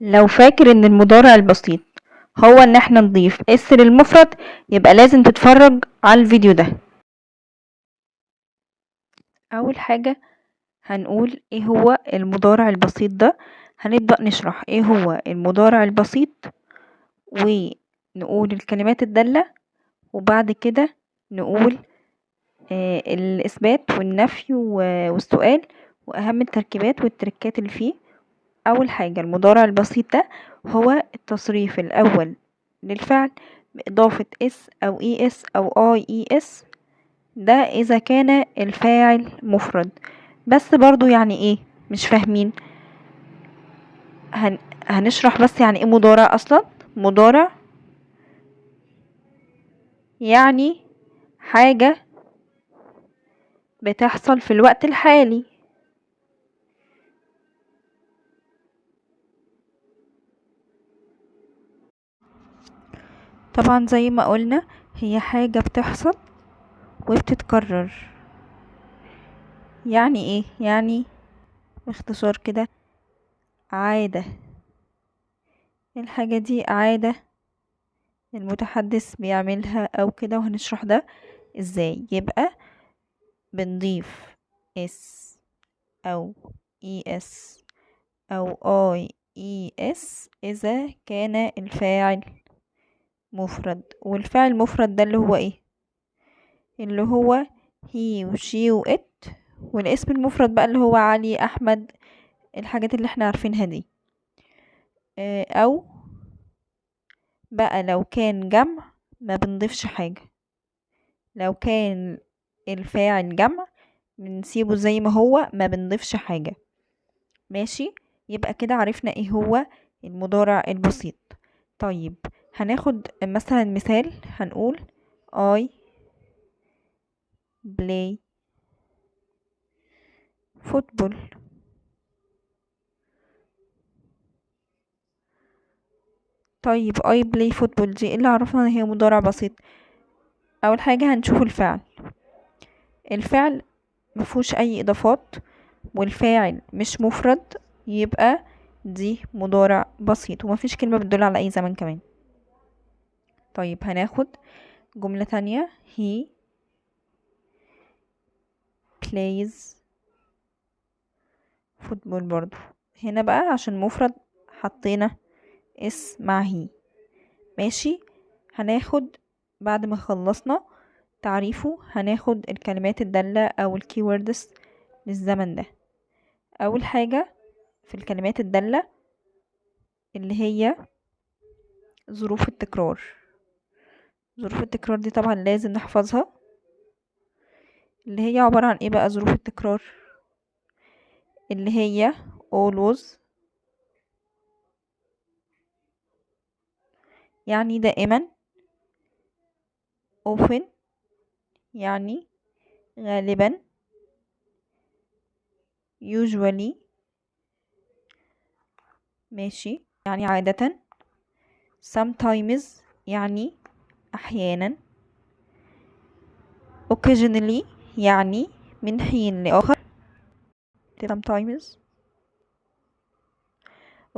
لو فاكر ان المضارع البسيط هو ان احنا نضيف اس للمفرد، يبقى لازم تتفرج على الفيديو ده. اول حاجة هنقول ايه هو المضارع البسيط ده. هنبدأ نشرح ايه هو المضارع البسيط، ونقول الكلمات الدالة، وبعد كده نقول الإثبات والنفي والسؤال، وأهم التركيبات والتركات اللي فيه. أول حاجة المضارع البسيط ده هو التصريف الأول للفعل بإضافة اس أو es أو ies، ده إذا كان الفاعل مفرد. بس برضو يعني ايه؟ مش فاهمين؟ هنشرح بس يعني ايه مضارع أصلا. مضارع يعني حاجة بتحصل في الوقت الحالي. طبعا زي ما قلنا هي حاجة بتحصل وبتتكرر. يعني ايه؟ يعني باختصار كده عادة. الحاجة دي عادة المتحدث بيعملها او كده، وهنشرح ده ازاي. يبقى بنضيف اس او es او ies اذا كان الفاعل مفرد. والفاعل المفرد ده اللي هو ايه؟ اللي هو he و she و it. والاسم المفرد بقى اللي هو علي، احمد، الحاجات اللي احنا عارفينها دي. او بقى لو كان جمع ما بنضيفش حاجة. لو كان الفاعل جمع بنسيبه زي ما هو، ما بنضيفش حاجة. ماشي، يبقى كده عرفنا ايه هو المضارع البسيط. طيب هناخد مثلا مثال. هنقول I play football. طيب I play football دي إيه اللي عرفنا ان هي مضارع بسيط؟ اول حاجة هنشوف الفعل. الفعل مفهوش اي اضافات، والفاعل مش مفرد، يبقى دي مضارع بسيط ومفيش كلمة بتدل على اي زمن كمان. طيب هناخد جملة تانية. he plays football. برضو هنا بقى عشان مفرد حطينا اس مع هي. ماشي، هناخد بعد ما خلصنا تعريفه هناخد الكلمات الدالة او الكيوردز للزمن ده. اول حاجة في الكلمات الدالة اللي هي ظروف التكرار. ظروف التكرار دي طبعا لازم نحفظها. اللي هي عبارة عن ايه بقى ظروف التكرار؟ اللي هي always يعني دائما، often يعني غالبا، usually ماشي يعني عادة، sometimes يعني أحيانا، occasionally يعني من حين لآخر. sometimes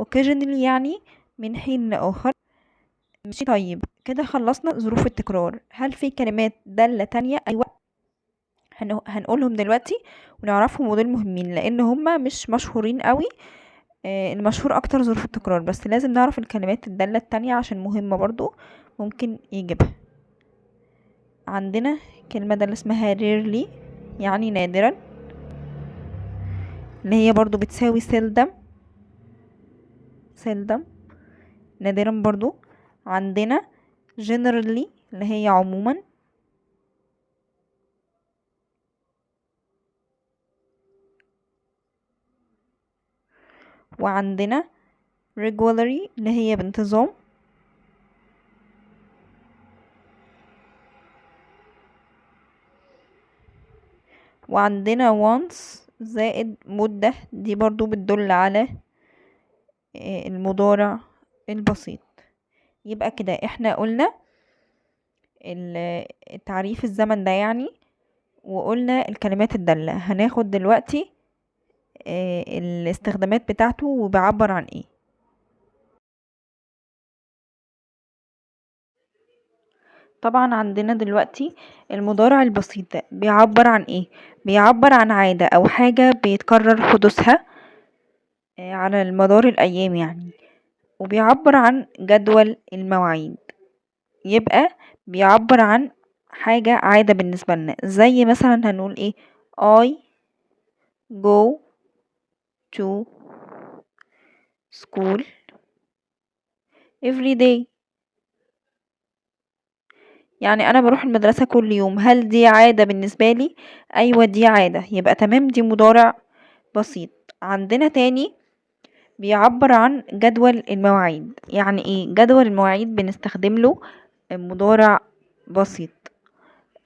occasionally يعني من حين لآخر. ماشي، طيب كده خلصنا ظروف التكرار. هل في كلمات دالة تانية؟ أيوة، هنقولهم دلوقتي ونعرفهم، ودول مهمين لأن هما مش مشهورين قوي. المشهور أكتر ظروف التكرار، بس لازم نعرف الكلمات الدالة التانية عشان مهمة برضو ممكن يجيبها. عندنا كلمة دالة اسمها rarely يعني نادرا، اللي هي برضو بتساوي seldom. seldom نادرا برضو. عندنا generally اللي هي عموما. وعندنا regularly اللي هي بانتظام. وعندنا once زائد مدة، دي برضو بتدل على المضارع البسيط. يبقى كده احنا قلنا التعريف الزمن ده يعني، وقلنا الكلمات الدالة. هناخد دلوقتي الاستخدامات بتاعته وبيعبر عن ايه. طبعا عندنا دلوقتي المضارع البسيط ده بيعبر عن ايه؟ بيعبر عن عادة او حاجة بيتكرر حدوثها على المدار الايام يعني، وبيعبر عن جدول المواعيد. يبقى بيعبر عن حاجة عادة بالنسبة لنا، زي مثلا هنقول ايه؟ I go to school every day. يعني انا بروح المدرسة كل يوم. هل دي عادة بالنسبة لي؟ ايوه دي عادة، يبقى تمام دي مضارع بسيط. عندنا تاني بيعبر عن جدول المواعيد. يعني ايه جدول المواعيد؟ بنستخدم له مضارع بسيط.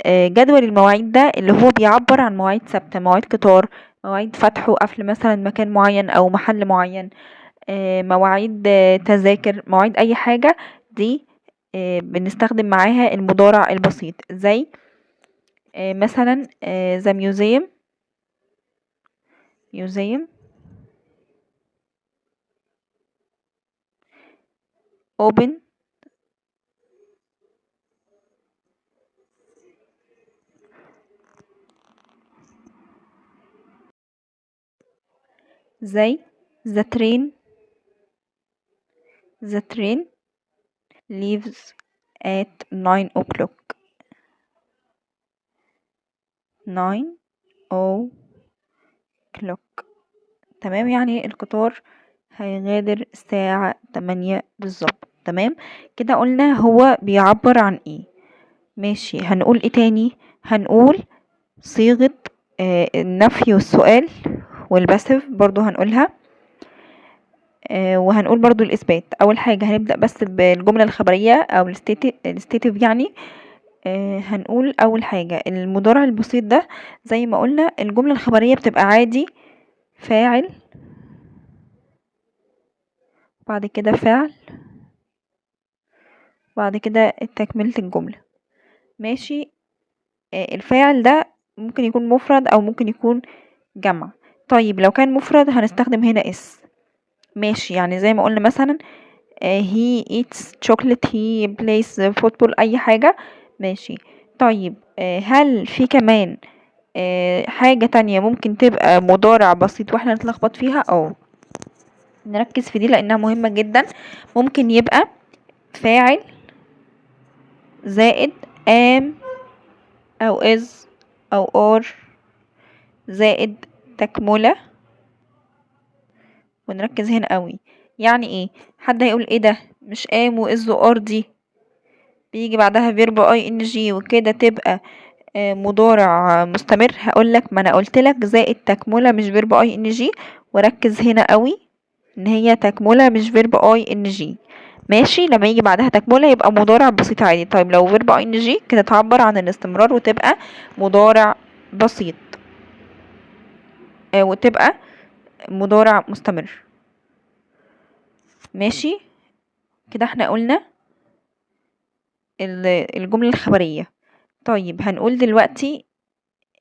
جدول المواعيد ده اللي هو بيعبر عن مواعيد ثابتة، مواعيد قطار، مواعيد فتح وقفل مثلا مكان معين او محل معين، مواعيد تذاكر، مواعيد اي حاجة. دي بنستخدم معاها المضارع البسيط، زي مثلا the museum open زي the train leaves at 9 o'clock. 9 o'clock. تمام، يعني القطار هيغادر الساعة 8 بالظبط. تمام كده، قلنا هو بيعبر عن ايه. ماشي، هنقول ايه تاني؟ هنقول صيغة النفي والسؤال والباسف برضو هنقولها. وهنقول برضو الإثبات. أول حاجة هنبدأ بس بالجملة الخبرية أو الستيتيف يعني. هنقول أول حاجة المضارع البسيط ده زي ما قلنا الجملة الخبرية بتبقى عادي فاعل، بعد كده فعل، بعد كده تكملة الجملة. ماشي. الفاعل ده ممكن يكون مفرد أو ممكن يكون جمع. طيب لو كان مفرد هنستخدم هنا اس. ماشي، يعني زي ما قلنا مثلا he eats chocolate, he plays football، أي حاجة. ماشي. طيب هل في كمان حاجة تانية ممكن تبقى مضارع بسيط واحنا نتلخبط فيها؟ نركز في دي لأنها مهمة جدا. ممكن يبقى فاعل زائد am أو is أو are زائد تكملة. ونركز هنا قوي. يعني ايه؟ حد هيقول ايه ده؟ مش am و is و are دي بيجي بعدها فيرب ing وكده تبقى مضارع مستمر؟ هقولك ما انا قلتلك زائد تكملة مش فيرب ing. وركز هنا قوي ان هي تكملة مش فيرب ing. ماشي، لما يجي بعدها تكملة يبقى مضارع بسيط عادي. طيب لو فيرب ing كده تعبر عن الاستمرار وتبقى مضارع بسيط وتبقى مضارع مستمر. ماشي كده، احنا قلنا الجملة الخبرية. طيب هنقول دلوقتي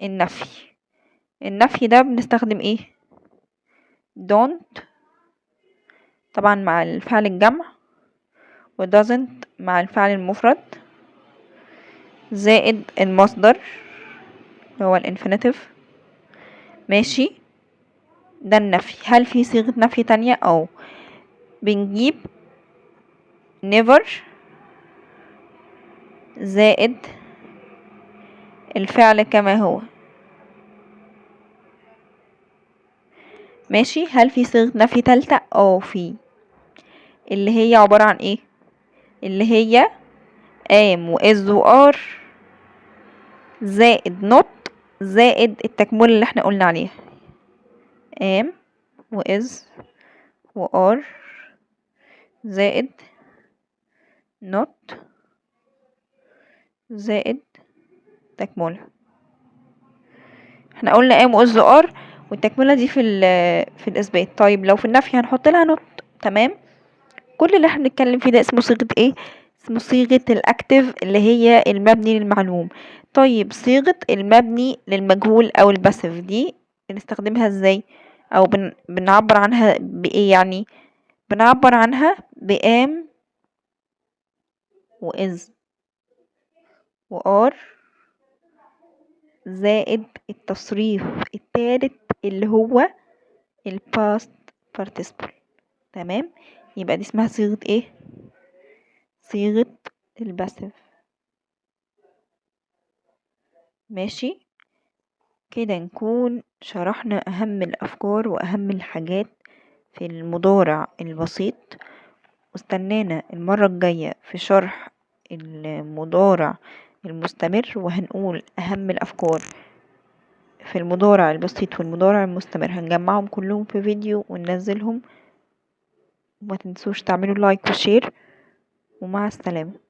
النفي. النفي ده بنستخدم ايه؟ don't طبعا مع الفعل الجمع، و doesn't مع الفعل المفرد، زائد المصدر اللي هو الانفينيتيف. ماشي، ده النفي. هل في صيغة نفي تانية؟ بنجيب never زائد الفعل كما هو. ماشي، هل في صيغة نفي تالتة؟ في، اللي هي عبارة عن ايه؟ اللي هي am و is و are زائد not زائد التكملة اللي احنا قلنا عليها. am و is و are زائد not زائد تكملة. احنا قلنا am و is و are والتكملة دي في الإثبات. طيب لو في النفي هنحط لها not. تمام. كل اللي احنا بنتكلم فيه ده اسمه صيغة ايه؟ اسمه صيغة الاكتف اللي هي المبني للمعلوم. طيب صيغة المبني للمجهول او الباسيف دي بنستخدمها ازاي؟ او بنعبر عنها بايه يعني؟ بنعبر عنها بام و is. وار زائد التصريف التالت اللي هو الباست participle. تمام، يبقى دي اسمها صيغة ايه؟ صيغة الباسيف. ماشي كده نكون شرحنا أهم الأفكار وأهم الحاجات في المضارع البسيط، واستنانا المرة الجاية في شرح المضارع المستمر، وهنقول أهم الأفكار في المضارع البسيط والمضارع المستمر، هنجمعهم كلهم في فيديو وننزلهم. وما تنسوش تعملوا لايك وشير، ومع السلامة.